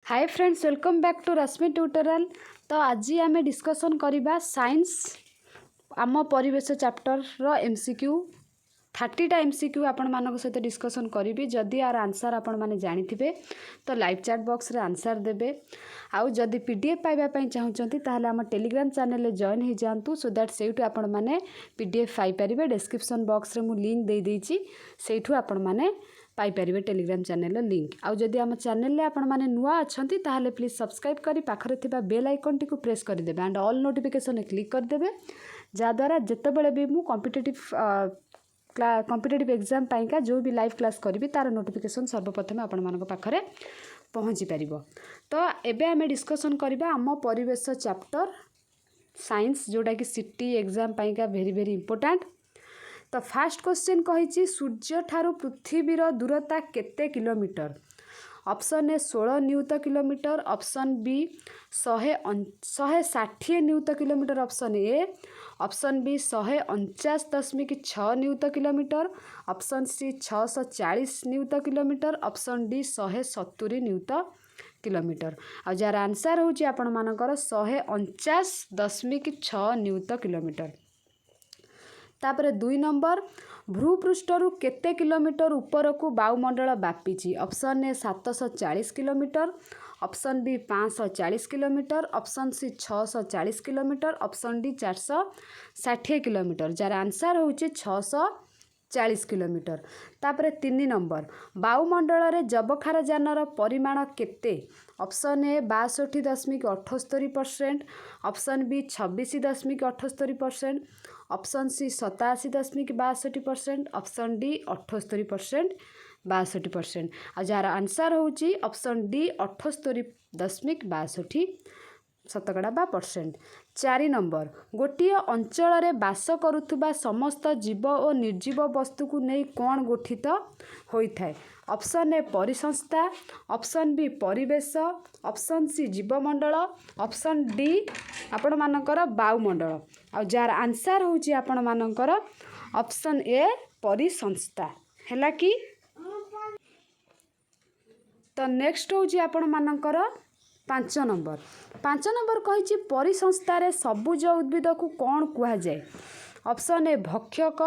Hi friends, welcome back to Rashmi tutorial. तो आज आम डिस्कसन करवा साइंस आम परिवेश चैप्टर रो एमसीक्यू 30टा एमसीक्यू आपण मान सहित डिस्कसन करी। जदि यार आंसर आपण मैंने जानी तो लाइव चैट बॉक्स रे आंसर देबे। आउ जदि पीडीएफ पाइबा चाहूँगी ताहले आम टेलीग्राम चैनल रे जॉइन हो जातु, सो दैट सेठू आपण मैंने पीडीएफ पाई परिबे। डिस्क्रिप्शन बॉक्स रे मु लिंक दे देइछि, सेठू आपण मैंने पाइपर टेलीग्राम चैनल लिंक। आउ जदि आम चैनल आपण मैंने नुआ अच्छा ताहले प्लीज सब्सक्राइब करी पाखरे थिबा बेल आइकन टी को प्रेस कर देबे एंड ऑल नोटिफिकेशन क्लिक कर देबे, जहाँद्वारा जितेबले भी मु कॉम्पिटिटिव एग्जाम पाइका जो भी लाइव क्लास करी तार नोटिफिकेशन सर्वप्रथम आपण मान पाखरे पहुँची पार। तो एबे आमे डिस्कसन करबा आम परिवेश चैप्टर साइंस, जोटा कि सिटी एग्जाम पाइका वेरी वेरी इंपोर्टेंट। तो फास्ट क्वेश्चन कही सूर्य ठारू पृथ्वीर दूरता केते किलोमीटर? ऑप्शन ए 16 न्यूत किलोमीटर, ऑप्शन बी 160 न्यूत kilometre, option A, option B 149.6 न्यूत किलोमीटर, ऑप्शन सी 640 न्यूत किलोमीटर, ऑप्शन डी 170 न्यूत किलोमीटर। आ जार आंसर होची आपण मानकर 149.6 न्यूत किलोमीटर। तापरे 2 नंबर, भूपृष्ठरु केते किलोमीटर ऊपर को वायुमंडल व्यापीची? Option A 740 kilometre, option B 540 kilometre, option C 640 kilometre, option D 460 kilometre. जार आंसर होची 640 किलोमीटर। तापरे 3 नंबर, वायुमंडल रे जबखारजानर परिमाण केते? Option A 62.78%, option B 26.78%, option C 87.62%, option D 78% 62%। आ जार आंसर होची ऑप्शन डी 78.62 शतकड़ा बा परसेंट। 4 नंबर, गोटे अंचल रे बास करुथुबा समस्त जीव और निर्जीव वस्तु को नहीं कौन गठित होइथाय? ऑप्शन ए परिसंस्था, ऑप्शन बी परिवेश, ऑप्शन सी जीवमंडल, ऑप्शन डी आपण मानकर वायुमंडल। आ जार आंसर होची आपण मानकर ऑप्शन ए परिसंस्था हैला कि। तो नेक्स्ट होची आपण मानकर 5 नंबर। 5 नंबर कही परिसंस्था सबुज उद्भिद को कौन कह जाए? ऑप्शन ए भक्षक,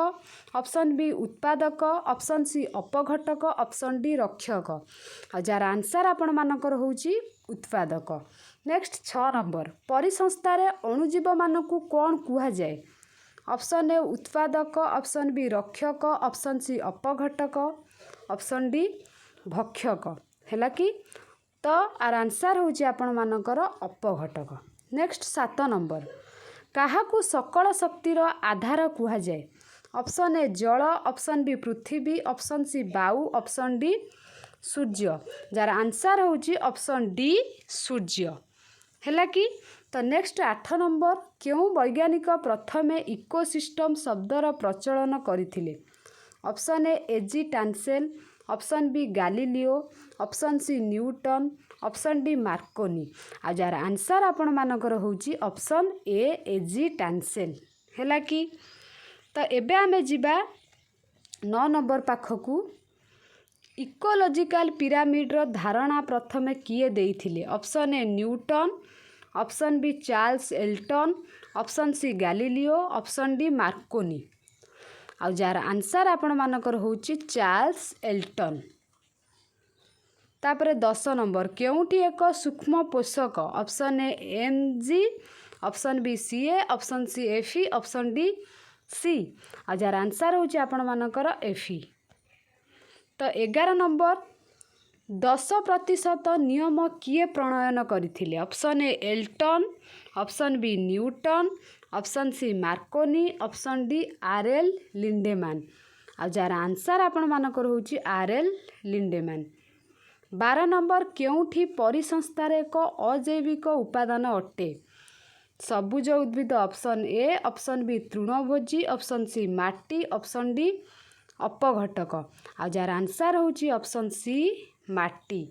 ऑप्शन बी उत्पादक, ऑप्शन सी अपघटक, ऑप्शन डी रक्षक। आ जार आंसर आपण मानकर होची उत्पादक। नेक्स्ट 6 नंबर, परिसंस्था अणुजीव मान को कौन कह जाए? ऑप्शन ए उत्पादक, ऑप्शन बी रक्षक, ऑप्शन सी अपघटक, ऑप्शन डी भक्षक हैला कि। तो आर आंसर होची आपण मानकर अपघटक। नेक्स्ट 7 नंबर, काहाकू सकल शक्तिर आधार कह जाए? ऑप्शन ए जल, ऑप्शन बी पृथ्वी, ऑप्शन सी वायु, ऑप्शन डी सूर्य। जार आंसर होची ऑप्शन डी सूर्य हैला कि। तो नेक्स्ट 8 नंबर, क्यों वैज्ञानिक प्रथमे इकोसिस्टम शब्दर प्रचलन करथिले? Option A A G Tansley, option B Galileo, option C Newton, option D Marconi. आ जार आंसर आपण मानकर होची ऑप्शन ए एजी टानसेल हैला कि। तो एबे आमे जिबा 9 नंबर पाखकू। इकोलॉजिकल पिरामिड रो धारणा प्रथमे किए देइथिले? Option A Newton, option B Charles Elton, option C Galileo, option D Marconi. आ जार आंसर आपण मानकर होची चार्ल्स एल्टन। तापरे 10 नंबर, केउठी एक सूक्ष्म पोषक? Option A MG, option B CA, option C FE, option D C. आ जार आंसर होची आपण मानकर एफई। तो 11 नंबर, 10% नियम किए प्रणयन करथिले? Option A Elton, option B Newton, option C Marconi, option D R L Lindeman. आ जार आंसर आपण मानकर होची आरएल लिंडेमैन। 12 नंबर, केउठी परिसंस्था एक अजैविक उपादान अटे? सबुज उद्भिद, ऑप्शन ए, ऑप्शन बी तृणभोजी, ऑप्शन सी माटी, ऑप्शन डी अपघटक। आ जार आंसर होची ऑप्शन सी माटी।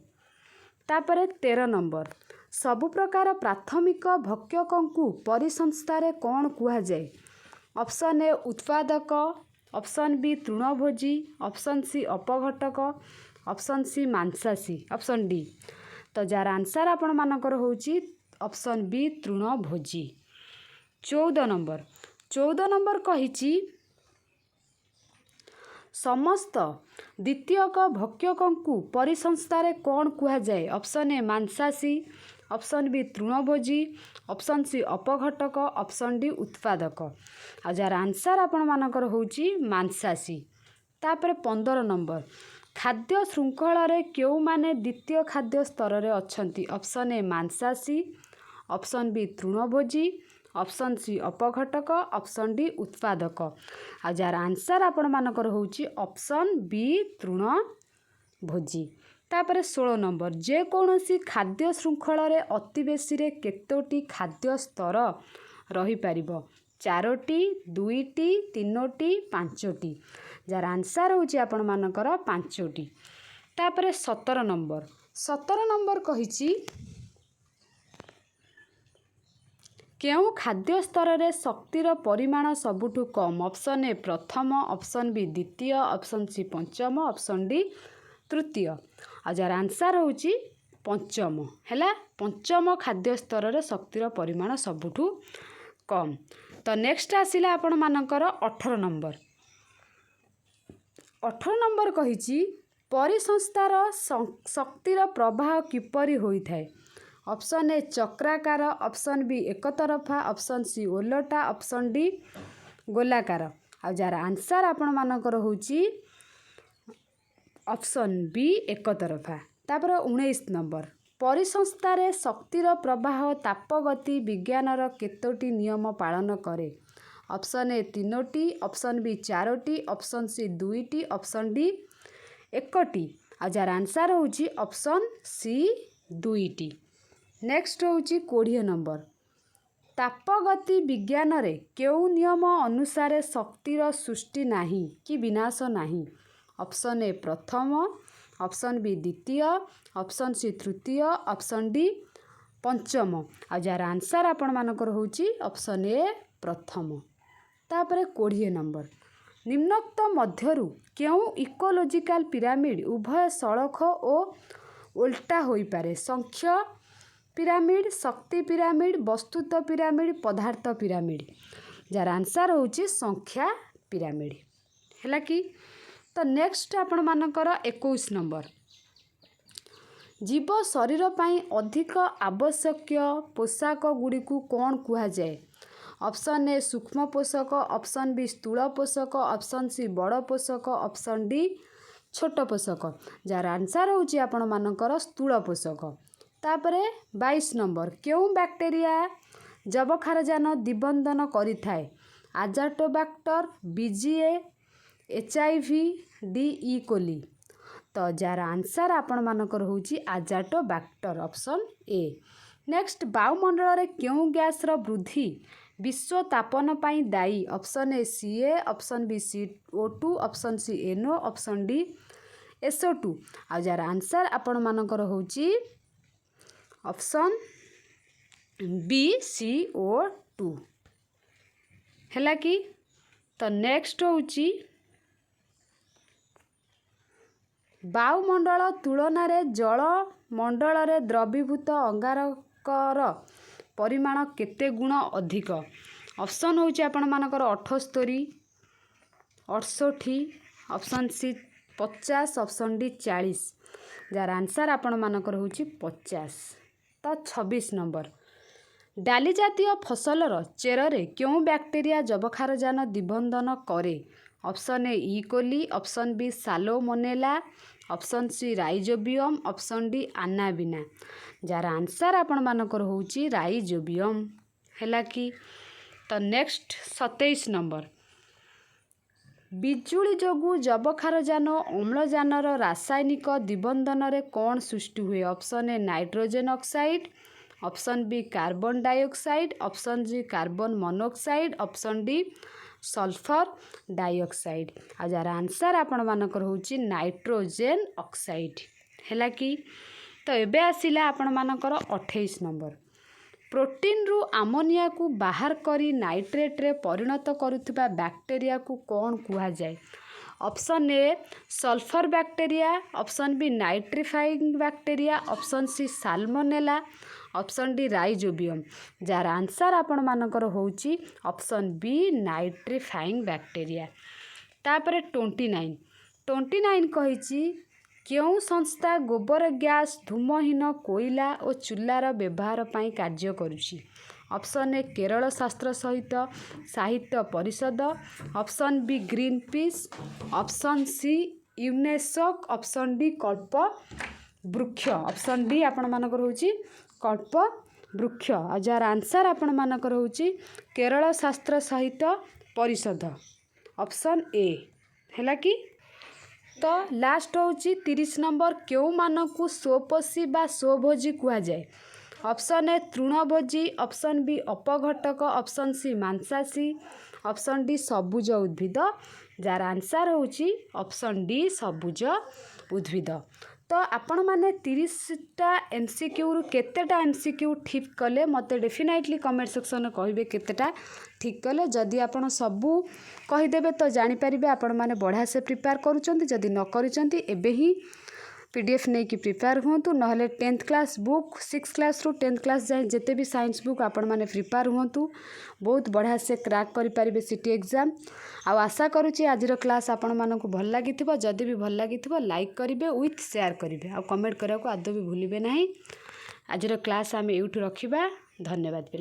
तापरे 13 नंबर, सबु प्रकार प्राथमिक भक्षक परिसंस्था कौन कह जाए? ऑप्शन ए उत्पादक, ऑप्शन बी तृणभोजी, ऑप्शन सी अपघटक, ऑप्शन सी मांसासी, ऑप्शन डी। तो जार आंसर आपण मानकर होची ऑप्शन बी तृणभोजी। 14 नंबर कहिछि समस्त द्वितीयक भक्षकଙ୍କୁ परिसंस्थारे कौन कुहा जाए? ऑप्शन ए मांसाशी, ऑप्शन बी तृणभोजी, ऑप्शन सी अपघटक, ऑप्शन डी उत्पादक। आ जार आंसर आपण मानकर होची मांसाशी। तापर 15 नंबर खाद्य श्रृंखल क्यों माने द्वितीय खाद्य स्तर रे अछंती? ऑप्शन ए मांसाशी, ऑप्शन बी तृणभोजी, ऑप्शन सी अपघटक, ऑप्शन डी उत्पादक। आ जार आंसर आपण मानकर होची ऑप्शन बी तृणभोजी। तापर 16 नंबर जे कौनसी खाद्य श्रृंखल अति बेसी रे केतोटी खाद्य स्तर रही पारिबो? 4टी, 2टी, 3टी, 5टी। जार आंसर होची आपण मानकर 5टी। तापर 17 नंबर कहिछि केउ खाद्य स्तर रे शक्तिर परिमाण सबुठु कम? ऑप्शन ए प्रथम, ऑप्शन बी द्वितीय, ऑप्शन सी पंचम, ऑप्शन डी तृतीय। आ जार आंसर होची पंचम हैला। पंचम खाद्य स्तर रे शक्तिर परिमाण सबुठु कम। तो नेक्स्ट आसिला आपण मानकर 18 नंबर। 18 नंबर कहिछि परिसंस्थार शक्तिर प्रवाह किपरि होइथाय? ऑप्शन ए चक्राकार, ऑप्शन बी एक तरफा, ऑप्शन सी ओलटा, ऑप्शन डी गोलाकार। आ जार आंसर आपण मानकर होची ऑप्शन बी एक तरफा। तापर 19 नंबर परिसंस्थारे शक्तिर प्रवाह तापगति विज्ञानर केतोटी नियम पालन करे? ऑप्शन ए 3टी, ऑप्शन बी 4टी, ऑप्शन सी 2टी, ऑप्शन डी 1टी। आ जार आंसर होची ऑप्शन सी 2टी। नेक्स्ट होची 20 नंबर तापगति विज्ञान रे केउ नियम अनुसार शक्तिर सृष्टि नाही कि विनाश नाही? ऑप्शन ए प्रथम, ऑप्शन बी द्वितीय, ऑप्शन सी तृतीय, ऑप्शन डी पंचम। आ जार आंसर आपण मानकर होची ऑप्शन ए प्रथम। तापर 20 नंबर निम्नोक्त मध्यरु केउ इकोलॉजिकल पिरामिड उभय सड़क और उल्टा होई पारे? संख्या पिरामिड, शक्ति पिरामिड, वस्तुत्व पिरामिड, पदार्थ पिरामिड। जार आंसर होची संख्या पिरामिड हैला कि। तो नेक्स्ट आपण मानकर 21 नंबर जीव शरीर पाई अधिक आवश्यक पोशाक गुड़ी को कौन कुहा जाए? ऑप्शन ए सूक्ष्म पोषक, ऑप्शन बी स्थूल पोषक, ऑप्शन सी बड़ पोषक, ऑप्शन डी छोट पोषक। जार आंसर होची आपण मानकर स्थूल पोषक। तापरे 22 नंबर केउ बैक्टेरिया जबखारजान दिबंधन करिथाए? Azotobacter, BGA, HIV, D E coli. तो जार आंसर आपण मानकर होची आजाटोबैक्टर ऑप्शन ए। नेक्स्ट वायुमंडल रे केउ गैस रो वृद्धि विश्व तापन पाई दायी? Option A CA, option B CO2, option C NO, option D SO2। आ जार आंसर आपण मानकर होची ऑप्शन बी CO2 हैला कि। तो नेक्स्ट होची वायुमंडल तुलन में जल मंडल रे द्रवीभूत अंगारकर परिमाण केते गुण अधिक? ऑप्शन होची आपण मानकर 78, 68, ऑप्शन सी 50, ऑप्शन डी 40। जार आंसर आपण मानकर होची 50। तो 26 नंबर डाली जातीय फसलर चेରରେ क्यों बैक्टेरिया जबखारजान दिबंधन करे? Option A E coli, option B salmonella, option C rhizobium, option D anabaena. जार आंसर आपण मानकर होची राइजोबियम हैला कि। तो नेक्स्ट 27 नंबर बिजुली जोगु जबखारजान अम्लजानर रासायनिक दिबंधन रे कौन सृष्टि हुए? Option A nitrogen oxide, option B carbon dioxide, option C carbon monoxide, option D sulphur dioxide. आ जार आंसर आपण मानकर होची नाइट्रोजन ऑक्साइड हैला कि। तो एबे आसिला आपण मानकर 28 नंबर प्रोटीन रु आमोनिया को बाहर करी नाइट्रेट रे परिणत करुथिबा बैक्टेरिया को कौन कुहा जाए? Option A sulphur bacteria, option B nitrifying bacteria, option C salmonella, option D rhizobium. जार आंसर आपण मानकर होउची ऑप्शन बी नाइट्रिफाइंग बैक्टीरिया। तापर 29 कहिछि केउं संस्था गोबर गैस धूमहीन कोइला और चूल्हार व्यवहार पई कार्य करुछि। ऑप्शन ए केरल शास्त्र सहित साहित्य परिषद, option B Greenpeace, option C UNESCO, option D Kalpavriksh. Option D आपण मानकर होउची कल्प वृक्ष। आ जार आंसर आपण मानकर होउची केरल शास्त्र साहित्य परिषद, ऑप्शन ए हैला कि। तो लास्ट होउची 30 नंबर केउ मानकु सोपसी बा सोभोजी कुआ जाए। ऑप्शन ए तृणभोजी, ऑप्शन बी अपघटक, ऑप्शन सी मांसासी, ऑप्शन डी सबुज उद्भिद। जार आंसर होउची ऑप्शन डी सबुज उद्भिद। तो आपण माने 30टा एमसीक्यू रु केतेटा एमसीक्यू ठीक कले मते डेफिनेटली कमेंट सेक्शन में कहिबे केतेटा ठीक कले। जदि आपण सबू कहीदेवे तो जानीपारे आपण माने बढ़िया से प्रिपेयर करूचंती। जदि न करूचंती एबे ही पीडीएफ नहीं कि प्रिपेयर हुआ ना 10th class book 6th class रु 10th क्लास जाए जिते भी साइंस बुक आपण माने प्रिपेयर हुआ बहुत बढ़िया से क्रैक करें सीटी एग्जाम। आशा करुँची आज क्लास आपण मानक भल लगी जदि भी भल लगी लाइक करेंगे विथ शेयर करेंगे आ कमेंट करने को आदौ भी भूलिए ना। आज क्लास आम यूँ रखा। धन्यवाद पिला।